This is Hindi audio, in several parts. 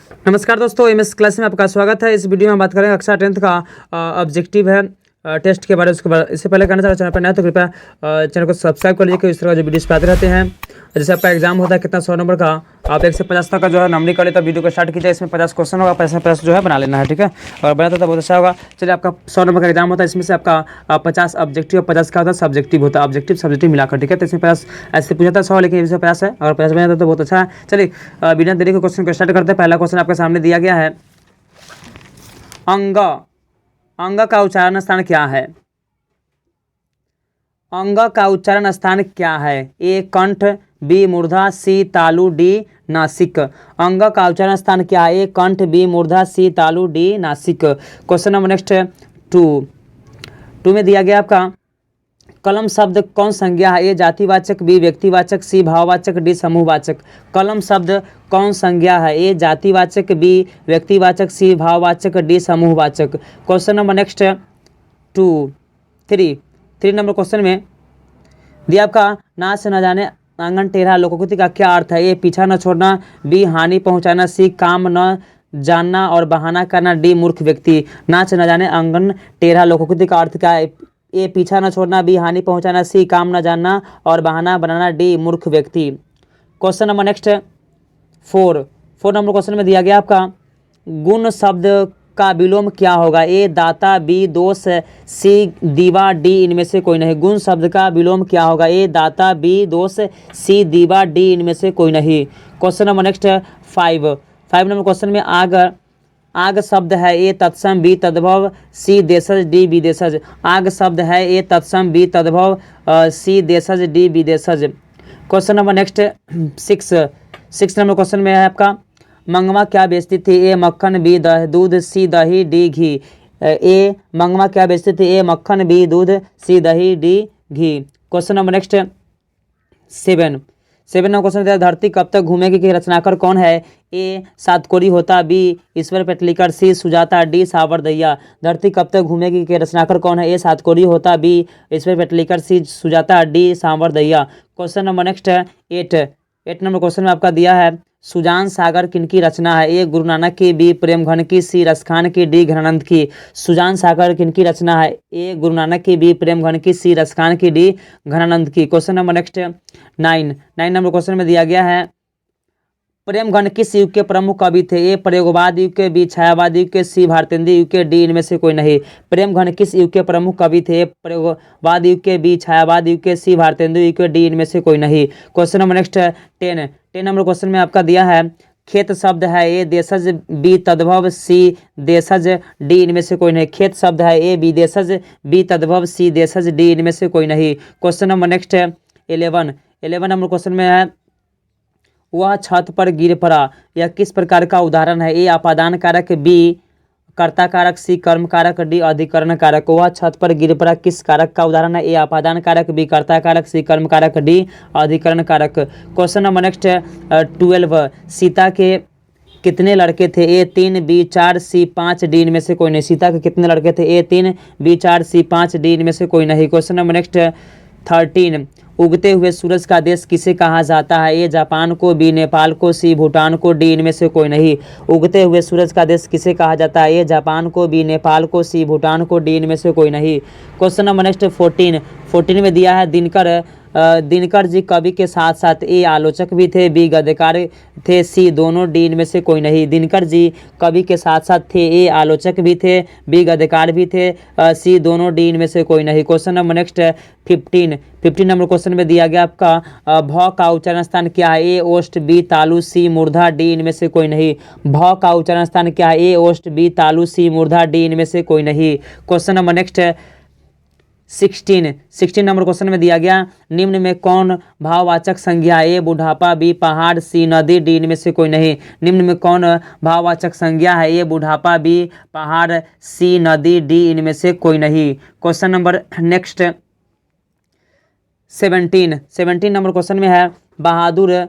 नमस्कार दोस्तों, एमएस क्लास में आपका स्वागत है। इस वीडियो में बात करेंगे कक्षा 10th का ऑब्जेक्टिव है टेस्ट के बारे में। उसके बाद इससे पहले कहना चाहता चैनल पर नया तो कृपया चैनल को सब्सक्राइब कर लीजिए, क्योंकि इस तरह का जो वीडियोस आते रहते हैं। जैसे आपका एग्जाम होता है कितना 100 नंबर का, आप 1 से 50 तक का जो है नंबरिंग कर लेते, वीडियो को स्टार्ट कीजिए। इसमें 50 क्वेश्चन होगा, 50 जो है बना लेना है, ठीक है। और बनाता तो बहुत अच्छा होगा। चलिए, आपका 100 नंबर का एग्जाम होता है, इसमें से आपका 50 ऑब्जेक्टिव और 50 का होता है सब्जेक्टिव होता है, ऑब्जेक्टिव सब्जेक्टिव मिलाकर, ठीक है। तो इसमें 50 ऐसे पूछा था 100, लेकिन इसमें 50 है और 50 बना तो बहुत अच्छा है। चलिए बिना देरी के क्वेश्चन को स्टार्ट करते हैं। पहला क्वेश्चन आपके सामने दिया गया है, अंग। अंग का उच्चारण स्थान क्या है? अंग का उच्चारण स्थान क्या है? ए कंठ, बी मूर्धा, सी तालु, डी नासिक। अंग का उच्चारण स्थान क्या है? ए कंठ, बी मूर्धा, सी तालु, D Nashik. Question number next 2 में दिया गया आपका, कलम शब्द कौन संज्ञा है? ए जातिवाचक, बी व्यक्तिवाचक, सी भाववाचक, डी समूहवाचक। कलम शब्द कौन संज्ञा है? ए जातिवाचक, बी व्यक्तिवाचक, सी भाववाचक, डी समूहवाचक। Question number next 3 number question में दिया आपका, ना से न जाने आंगन टेढ़ा लोकोक्ति का क्या अर्थ है? ए पीछा न छोड़ना, बी हानि पहुंचाना, सी काम न जानना और बहाना करना, डी मूर्ख व्यक्ति। नाच न जाने आंगन टेढ़ा लोकोक्ति का अर्थ क्या है? ए पीछा न छोड़ना, बी हानि पहुंचाना, सी काम न जानना और बहाना बनाना, डी मूर्ख व्यक्ति। Question number next 4 number question में दिया गया आपका, गुण शब्द का विलोम क्या होगा? ए दाता, बी दोष, सी दीवा, डी इनमें से कोई नहीं। गुण शब्द का विलोम क्या होगा? ए दाता, बी दोष, सी दीवा, डी इनमें से कोई नहीं। Question number next 5 number question में, आग शब्द है, ए तत्सम, बी तद्भव, सी देशज, डी विदेशज। आग शब्द है, ए तत्सम, बी तद्भव, सी देशज, डी विदेशज। Question number next 6 number question में है आपका, मंगवा क्या बेचती थी? ए मक्खन, बी दूध, सी दही, डी घी। ए मंगवा क्या बेचती थी? ए मक्खन, बी दूध, सी दही, डी घी। Question number next 7 number question है, धरती कब तक घूमेगी की रचनाकार कौन है? A Satkori Hota, B Ishwar Petlikar, C Sujata, D सावरदैया। धरती कब तक घूमेगी के रचनाकार कौन है? A Satkori Hota, B Ishwar Petlikar, C Sujata, D Savardaiya. Question number next 8 number question में आपका दिया है, सुजान सागर किनकी रचना है? ए गुरु नानक की, बी प्रेमघन की, सी रसखान की, डी घनानंद की। सुजान सागर किनकी रचना है? ए गुरु नानक की, बी प्रेमघन की, सी रसखान की, डी घनानंद की। Question number next 9 number question में दिया गया है, प्रेमघन किस युग के प्रमुख कवि थे? ए प्रयोगवाद युग के, बी छायावाद युग के, सी भारतेंदु युग के, डी इनमें से कोई नहीं। प्रेमघन किस युग के प्रमुख कवि थे? प्रयोगवाद युग के, बी छायावाद युग के, सी भारतेंदु युग के, डी इनमें से कोई नहीं। Question number next 10 number question में आपका दिया है, खेत शब्द है, ए देशज, बी तद्भव, सी देशज, डी इनमें से कोई नहीं। खेत शब्द है, ए विदेशज, बी तद्भव, सी देशज, डी इनमें से कोई नहीं। Question number next 11 number question में है, वह छत पर गिर पड़ा, यह किस प्रकार का उदाहरण है? ए अपादान कारक, बी कर्ता कारक, सी कर्म कारक, डी अधिकरण कारक। वह छत पर गिर पड़ा किस कारक का उदाहरण है? ए अपादान कारक, बी कर्ता कारक, सी कर्म कारक, डी अधिकरण कारक। क्वेश्चन नंबर नेक्स्ट 12, सीता के कितने लड़के थे? ए 3, बी 4, सी 5, डी इनमें से कोई नहीं। सीता के कितने लड़के थे? ए 3, बी 4, सी 5, डी इनमें से कोई नहीं। क्वेश्चन नंबर नेक्स्ट 13, उगते हुए सूरज का देश किसे कहा जाता है? ए जापान को, बी नेपाल को, सी भूटान को, डी इनमें से कोई नहीं। उगते हुए सूरज का देश किसे कहा जाता है? ए जापान को, बी नेपाल को, सी भूटान को, डी इनमें से कोई नहीं। क्वेश्चन नंबर नेक्स्ट 14 में दिया है, दिनकर जी कवि के साथ साथ ए आलोचक भी थे, बी गद्यकार थे, सी दोनों, डी इनमें से कोई नहीं। दिनकर जी कवि के साथ साथ थे, ए आलोचक भी थे, बी गद्यकार भी थे, सी दोनों, डी इनमें से कोई नहीं। Question number next 15 number question में दिया गया आपका, भ का उच्चारण स्थान क्या है? ए ओष्ठ, बी तालु, सी मूर्धा, डी इनमें से कोई नहीं। भ का उच्चारण स्थान क्या है? ए ओष्ठ, बी तालु, सी मूर्धा, डी इनमें से कोई नहीं। Question number next 16 number question में दिया गया, निम्न में कौन भाववाचक संज्ञा? ए बुढ़ापा, बी पहाड़, सी नदी, डी इनमें से कोई नहीं। निम्न में कौन भाववाचक संज्ञा है? ए बुढ़ापा, बी पहाड़, सी नदी, डी इनमें से कोई नहीं। Question number next 17 number question में है, बहादुर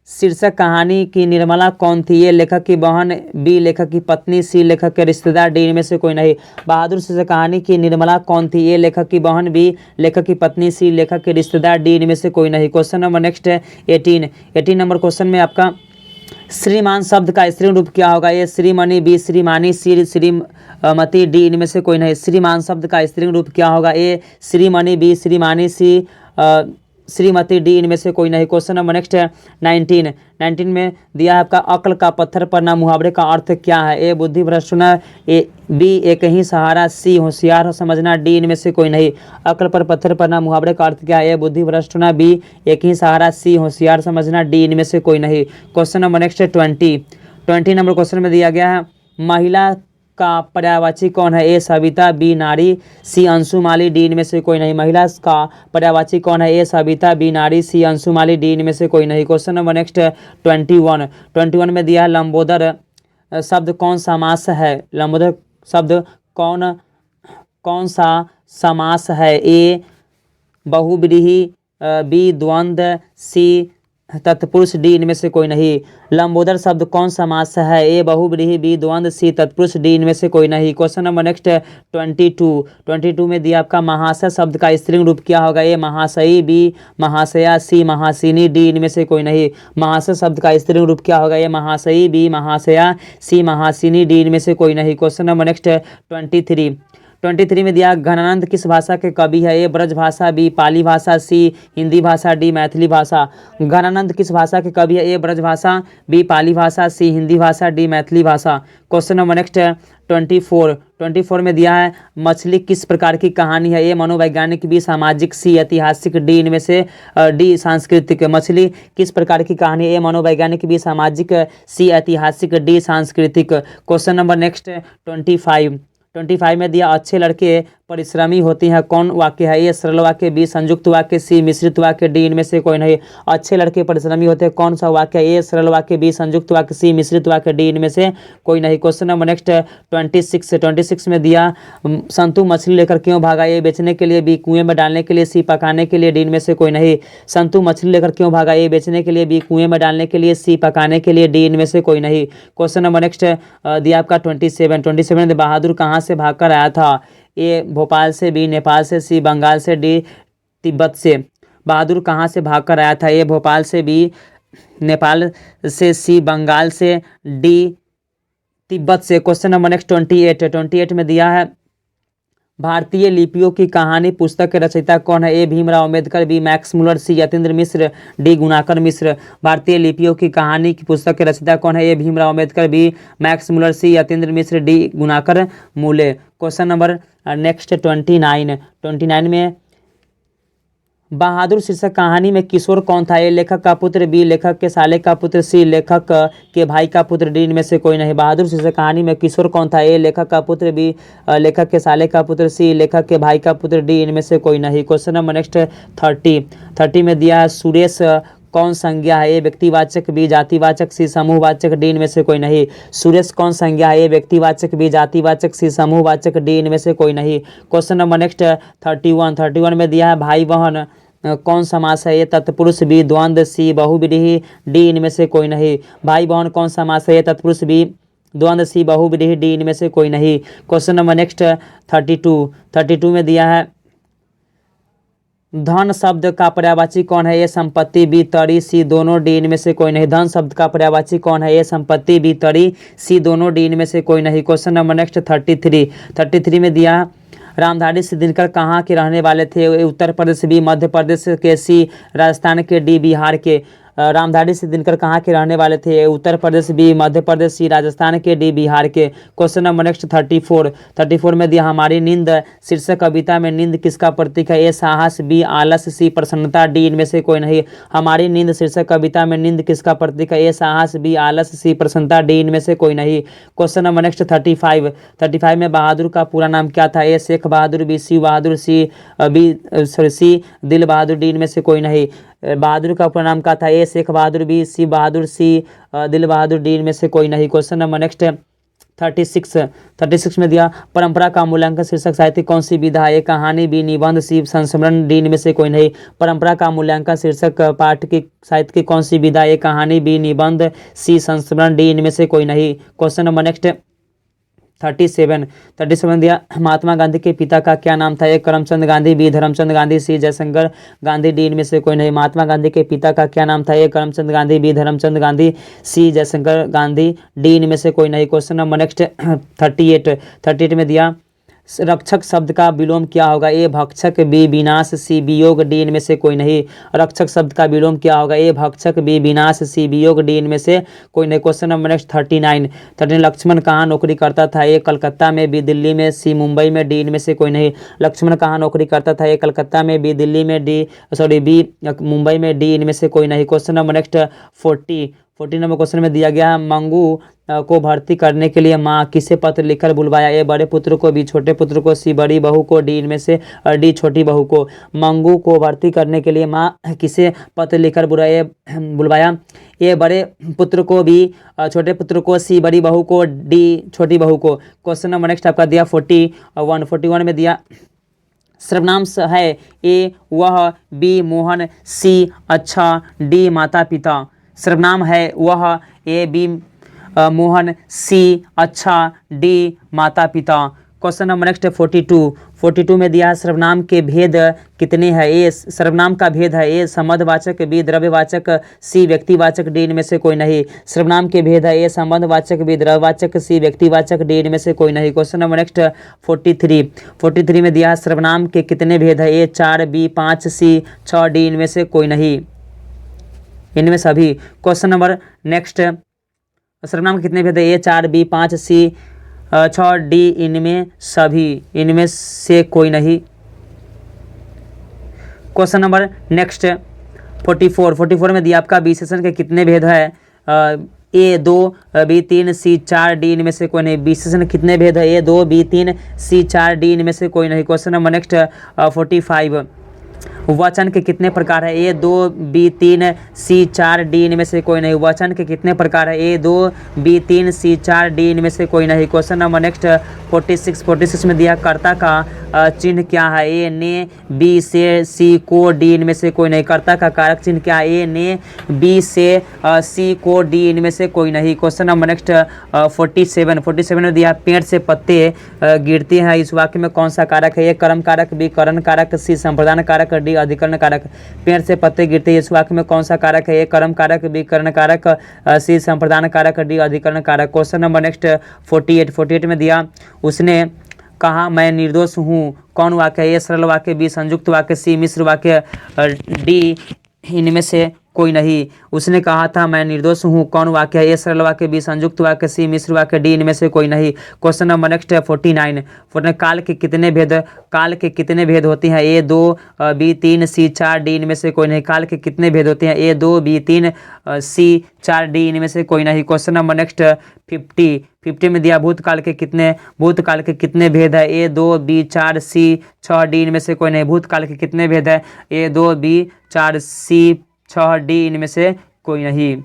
शीर्षक कहानी की निर्मला कौन थी? ए लेखक की बहन, बी लेखक की पत्नी, सी लेखक के रिश्तेदार, डी इनमें से कोई नहीं। बहादुर शीर्षक कहानी की निर्मला कौन थी? ए लेखक की बहन, बी लेखक की पत्नी, सी लेखक के रिश्तेदार, डी इनमें से कोई नहीं। Question number next 18 number question में आपका, श्रीमान शब्द का स्त्रीलिंग रूप क्या होगा? ए श्रीमणि, बी श्रीमानी, सी श्रीमती, डी इनमें से कोई नहीं। श्रीमान शब्द का स्त्रीलिंग रूप क्या होगा? ए श्रीमणि, बी श्रीमानी, सी श्रीमती, डी इनमें से कोई नहीं। क्वेश्चन नंबर नेक्स्ट है 19 में दिया है आपका अक्ल का पत्थर पड़ना मुहावरे का अर्थ क्या है? ए बुद्धि भ्रष्ट होना, ए बी एक ही सहारा, सी होशियार समझना, डी इनमें से कोई नहीं। अक्ल पर पत्थर पड़ना मुहावरे का अर्थ क्या है? ए बुद्धि भ्रष्ट होना, बी एक ही सहारा, सी होशियार समझना, डी इनमें से कोई नहीं। क्वेश्चन नंबर नेक्स्ट है 20 नंबर क्वेश्चन में दिया गया है महिला का पर्यायवाची कौन है? ए सविता, बी नारी, सी अंशुमाली, डी इनमें से कोई नहीं। महिला का पर्यायवाची कौन है? ए सविता, बी नारी, सी अंशुमाली, डी इनमें से कोई नहीं। क्वेश्चन नंबर नेक्स्ट 21 में दिया है लंबोदर शब्द कौन समास है? लंबोदर शब्द कौन सा समास है? ए बहुव्रीहि, बी द्वंद्व, सी तत्पुरुष, डी इनमें से कोई नहीं। लंबोदर शब्द कौन समास है? ए बहुव्रीहि, बी द्वंद्व, सी तत्पुरुष, डी इनमें से कोई नहीं। क्वेश्चन नंबर नेक्स्ट 22 में दिया आपका महाशय शब्द का स्त्रीलिंग रूप क्या होगा? ए महाशयी, बी महाशया, सी महासिनी, डी इनमें से कोई नहीं। महाशय शब्द का स्त्रीलिंग रूप क्या होगा? ए महाशयी, बी महाशया, सी महासिनी, डी इनमें से कोई नहीं। क्वेश्चन नंबर नेक्स्ट 23 में दिया घनानंद किस भाषा के कवि है? ए ब्रज भाषा, बी पाली भाषा, सी हिंदी भाषा, डी मैथिली भाषा। घनानंद किस भाषा के कवि है? ए ब्रज भाषा, बी पाली भाषा, सी हिंदी भाषा, डी मैथिली भाषा। क्वेश्चन नंबर नेक्स्ट 24 में दिया है मछली किस प्रकार की कहानी है? ए मनोवैज्ञानिक, बी सामाजिक, सी ऐतिहासिक, डी इनमें से डी सांस्कृतिक। मछली किस प्रकार की कहानी? ए मनोवैज्ञानिक, बी सामाजिक, सी ऐतिहासिक, डी सांस्कृतिक। क्वेश्चन नंबर नेक्स्ट 25 में दिया अच्छे लड़के परिश्रमी होती हैं कौन वाक्य है? ए सरल वाक्य, बी संयुक्त वाक्य, सी मिश्रित वाक्य, डी इनमें से कोई नहीं। अच्छे लड़के परिश्रमी होते हैं कौन सा वाक्य है? ए सरल वाक्य, बी संयुक्त वाक्य, सी मिश्रित वाक्य, डी इनमें से कोई नहीं। क्वेश्चन नंबर नेक्स्ट 26 में दिया संतु मछली लेकर क्यों भागा? ए बेचने के लिए, बी कुएं में डालने के लिए, सी पकाने के लिए, डी इनमें से कोई नहीं। संतु मछली लेकर क्यों भागा? ए बेचने के लिए, बी कुएं में डालने के लिए, सी पकाने के लिए, डी इनमें से कोई नहीं। क्वेश्चन नंबर नेक्स्ट दिया आपका 27 में बहादुर कहाँ से भागकर आया था? ए भोपाल से, बी नेपाल से, सी बंगाल से, डी तिब्बत से। बहादुर कहाँ से भागकर आया था? ए भोपाल से, बी नेपाल से, सी बंगाल से, डी तिब्बत से। क्वेश्चन नंबर नेक्स्ट 28 में दिया है भारतीय लिपियों की कहानी पुस्तक के रचयिता कौन है? A Bhimrao Ambedkar, B Max Muller, C Yatindra Mishra, D Gunakar Mishra. भारतीय लिपियों की कहानी की पुस्तक के रचयिता कौन है? A Bhimrao Ambedkar, B Max Muller, C Yatindra Mishra, D Gunakar Muley. Question number next 29 में बहादुर शीर्षक कहानी में किशोर कौन था? ए लेखक का पुत्र, बी लेखक के साले का पुत्र, सी लेखक के भाई का पुत्र, डी इनमें से कोई नहीं। बहादुर शीर्षक कहानी में किशोर कौन था? ए लेखक का पुत्र, बी लेखक के साले का पुत्र, सी लेखक के भाई का पुत्र, डी इनमें से कोई नहीं। क्वेश्चन नंबर नेक्स्ट 30 में दिया है सुरेश कौन संज्ञा है? ए व्यक्तिवाचक, बी जातिवाचक, सी समूहवाचक, डी इनमें से कोई नहीं। सुरेश कौन संज्ञा है? ए व्यक्तिवाचक, बी जातिवाचक, सी समूहवाचक, डी इनमें से कोई नहीं। क्वेश्चन नंबर नेक्स्ट 31 में दिया है भाई बहन कौन समास है? ए तत्पुरुष, बी द्वंद्व, सी बहुव्रीहि, डी इनमें से कोई नहीं। भाई बहन कौन समास है? ए तत्पुरुष, बी द्वंद्व, सी बहुव्रीहि, डी इनमें से कोई नहीं। क्वेश्चन नंबर नेक्स्ट 32 में दिया है धन शब्द का पर्यायवाची कौन है? ए संपत्ति, बी तड़ी, सी दोनों, डी इनमें से कोई नहीं। धन शब्द का पर्यायवाची कौन है? ए संपत्ति, बी तड़ी, सी दोनों, डी इनमें से कोई नहीं। क्वेश्चन नंबर नेक्स्ट 33 में दिया रामधारी सिंह दिनकर कहाँ के रहने वाले थे? ए उत्तर प्रदेश, बी मध्य प्रदेश के, सी राजस्थान के, डी बिहार के। रामधारी सिंह दिनकर कहाँ के रहने वाले थे? ए उत्तर प्रदेश, बी मध्य प्रदेश, सी राजस्थान के, डी बिहार के। क्वेश्चन नंबर नेक्स्ट 34 में दिया हमारी नींद शीर्षक कविता में नींद किसका प्रतीक है? ए साहस, बी आलस, सी प्रसन्नता, डी इनमें से कोई नहीं। हमारी नींद शीर्षक कविता में नींद किसका प्रतीक है? ए साहस, बी आलस, सी प्रसन्नता, डी इनमें से कोई नहीं। क्वेश्चन नंबर नेक्स्ट 35 में बहादुर का पूरा नाम क्या था? ए शेख बहादुर, बी शिव बहादुर, सी दिल बहादुर, डी इनमें से कोई नहीं। बहादुर का पूरा नाम क्या था? ए शेख बहादुर, बी शिव बहादुर, सी दिल बहादुर, डी इनमें से कोई नहीं। क्वेश्चन नंबर नेक्स्ट 36 में दिया परंपरा का मूल्यांकन शीर्षक साहित्य कौन सी विधा है? ए कहानी, बी निबंध, सी संस्मरण, डी इनमें से कोई नहीं। परंपरा का मूल्यांकन शीर्षक पाठ की साहित्य की कौन सी विधा? ए कहानी, बी निबंध, सी संस्मरण, डी इनमें से कोई नहीं। क्वेश्चन नंबर नेक्स्ट 37 दिया। महात्मा गांधी के पिता का क्या नाम था? ए करमचंद गांधी, बी धर्मचंद गांधी, सी जयशंकर गांधी, डी इनमें से कोई नहीं। महात्मा गांधी के पिता का क्या नाम था? ए करमचंद गांधी, बी धर्मचंद गांधी, सी जयशंकर गांधी, डी इनमें से कोई नहीं। क्वेश्चन नंबर नेक्स्ट 38 में दिया रक्षक शब्द का विलोम क्या होगा? ए भक्षक, बी विनाश, सी वियोग, डी इनमें से कोई नहीं। रक्षक शब्द का विलोम क्या होगा? ए भक्षक, बी विनाश, सी वियोग, डी इनमें से कोई नहीं। क्वेश्चन नंबर नेक्स्ट 39 लक्ष्मण कहाँ नौकरी करता था? ए कलकत्ता में, बी दिल्ली में, सी मुंबई में, डी इनमें से कोई नहीं। लक्ष्मण कहाँ नौकरी करता था? ए कलकत्ता में, बी दिल्ली में, बी मुंबई में, डी इनमें से कोई नहीं। Question number next 40 number question में दिया गया मंगू को भर्ती करने के लिए माँ किसे पत्र लिखकर बुलवाया? ए बड़े पुत्र को, बी छोटे पुत्र को, सी बड़ी बहू को, डी इनमें से डी छोटी बहू को। मंगू को भर्ती करने के लिए माँ किसे पत्र लिखकर बुलवाया? ए बड़े पुत्र को, बी छोटे पुत्र को, सी बड़ी बहू को, डी छोटी बहू को। क्वेश्चन नंबर नेक्स्ट आपका दिया 41 में दिया सर्वनाम है ए वह, बी मोहन, सी अच्छा, डी माता पिता। सर्वनाम है वह, ए बी मोहन, सी अच्छा, डी माता पिता। क्वेश्चन नंबर नेक्स्ट 42 में दिया है सर्वनाम के भेद कितने हैं? ए सर्वनाम का भेद है ए संबंधवाचक, बी द्रव्यवाचक, सी व्यक्तिवाचक, डी इनमें से कोई नहीं। सर्वनाम के भेद है ए संबंधवाचक, बी द्रव्यवाचक, सी व्यक्तिवाचक, डी इनमें से कोई नहीं। क्वेश्चन नंबर नेक्स्ट 43 में दिया है सर्वनाम के कितने भेद है? ए 4, बी 5, सी 6, डी इनमें से कोई नहीं, इनमें सभी। क्वेश्चन नंबर नेक्स्ट सर्वनाम के कितने भेद है? ए 4, बी 5, सी 6, डी इनमें सभी, इनमें से कोई नहीं। क्वेश्चन नंबर नेक्स्ट 44 में दिया आपका विशेषण के कितने भेद है? ए 2, बी 3, सी 4, डी इनमें से कोई नहीं। विशेषण कितने भेद है? ए 2, बी 3, सी 4, डी इनमें से कोई नहीं। क्वेश्चन नंबर नेक्स्ट 45 वचन के कितने प्रकार है? ए 2, बी 3, सी 4, डी इनमें से कोई नहीं। वचन के कितने प्रकार है? ए 2, बी 3, सी 4, डी इनमें से कोई नहीं। क्वेश्चन नंबर नेक्स्ट 46 में दिया कर्ता का चिन्ह क्या है? ए ने, बी से, सी को, डी इनमें से कोई नहीं। कर्ता का कारक चिन्ह क्या है? ए ने, बी से, सी को, डी इनमें से कोई नहीं। क्वेश्चन नंबर नेक्स्ट 47 में दिया पेड़ से पत्ते गिरते हैं, इस वाक्य में कौन सा कारक है? ए कर्म कारक, बी करण कारक, सी संप्रदान कारक, डी अधिकरण कारक। पेड़ से पत्ते गिरते हैं, इस वाक्य में कौन सा कारक है? ए कर्म कारक, बी करण कारक, सी संप्रदान कारक, डी अधिकरण कारक। क्वेश्चन नंबर नेक्स्ट 48 में दिया उसने कहा मैं निर्दोष हूँ, कौन वाक्य है? ए सरल वाक्य, बी संयुक्त वाक्य, सी मिश्र वाक्य, डी इनमें से कोई नहीं। उसने कहा था मैं निर्दोष हूँ, कौन वाक्य है? ए सरल वाक्य, बी संयुक्त वाक्य, सी मिश्र वाक्य, डी इनमें से कोई नहीं। क्वेश्चन नंबर नेक्स्ट 49 काल के कितने भेद होते हैं? ए 2, बी 3, सी 4, डी इनमें से कोई नहीं। काल के कितने भेद होते हैं? ए 2, बी 3, सी 4, डी इनमें से कोई नहीं। क्वेश्चन नंबर नेक्स्ट 50 में दिया भूतकाल के कितने भेद है? ए 2, बी 4, सी 6, डी इनमें से कोई नहीं। भूतकाल के कितने भेद है? ए 2, बी 4, सी 6, डी इनमें से कोई नहीं।